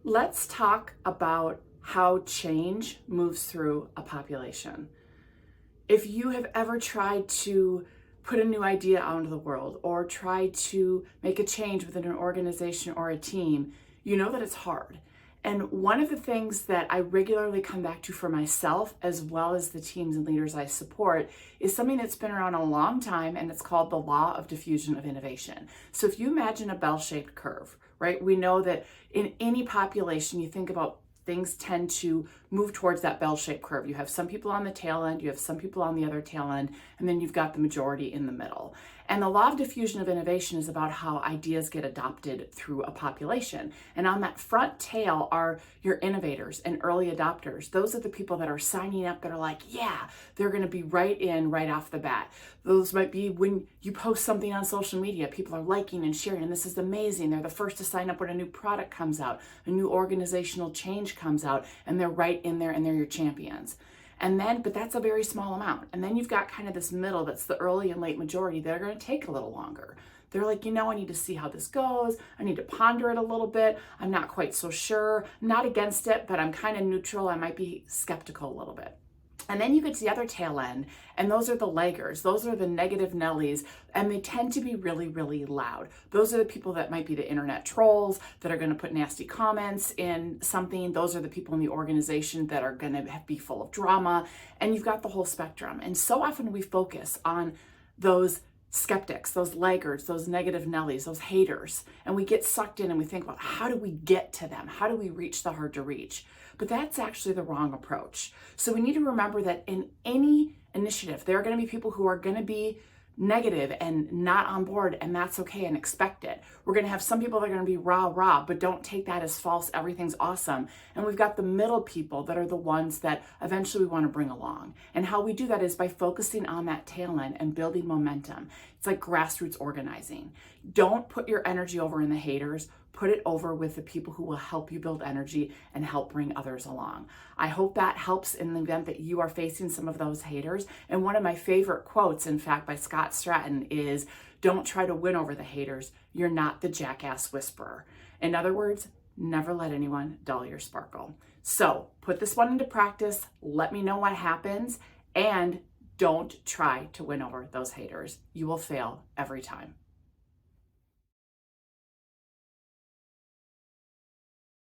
Let's talk about how change moves through a population. If you have ever tried to put a new idea out into the world or try to make a change within an organization or a team, you know that it's hard. And one of the things that I regularly come back to for myself, as well as the teams and leaders I support, is something that's been around a long time, and it's called the law of diffusion of innovation. So if you imagine a bell-shaped curve, right? We know that in any population, you think about things tend to move towards that bell-shaped curve. You have some people on the tail end, you have some people on the other tail end, and then you've got the majority in the middle. And the law of diffusion of innovation is about how ideas get adopted through a population. And on that front tail are your innovators and early adopters. Those are the people that are signing up that are like, yeah, they're gonna be right in right off the bat. Those might be when you post something on social media, people are liking and sharing, and this is amazing. They're the first to sign up when a new product comes out, a new organizational change comes out, and they're right in there and they're your champions. And then, but that's a very small amount. And then you've got kind of this middle that's the early and late majority that are going to take a little longer. They're like, I need to see how this goes. I need to ponder it a little bit. I'm not quite so sure. I'm not against it, but I'm kind of neutral. I might be skeptical a little bit. And then you get to the other tail end, and those are the laggers. Those are the negative Nellies, and they tend to be really, really loud. Those are the people that might be the internet trolls that are going to put nasty comments in something. Those are the people in the organization that are going to be full of drama, and you've got the whole spectrum. And so often we focus on those skeptics, those laggards, those negative Nellies, those haters, and we get sucked in and we think about how do we get to them? How do we reach the hard to reach? But that's actually the wrong approach. So we need to remember that in any initiative, there are going to be people who are going to be negative and not on board, and that's okay and expect it. We're going to have some people that are going to be rah, but don't take that as false. Everything's awesome. And we've got the middle people that are the ones that eventually we want to bring along. And how we do that is by focusing on that tail end and building momentum. It's like grassroots organizing. Don't put your energy over in the haters. Put it over with the people who will help you build energy and help bring others along. I hope that helps in the event that you are facing some of those haters. And one of my favorite quotes, in fact, by Scott Stratten is, "Don't try to win over the haters. You're not the jackass whisperer." In other words, never let anyone dull your sparkle. So put this one into practice. Let me know what happens. And don't try to win over those haters. You will fail every time.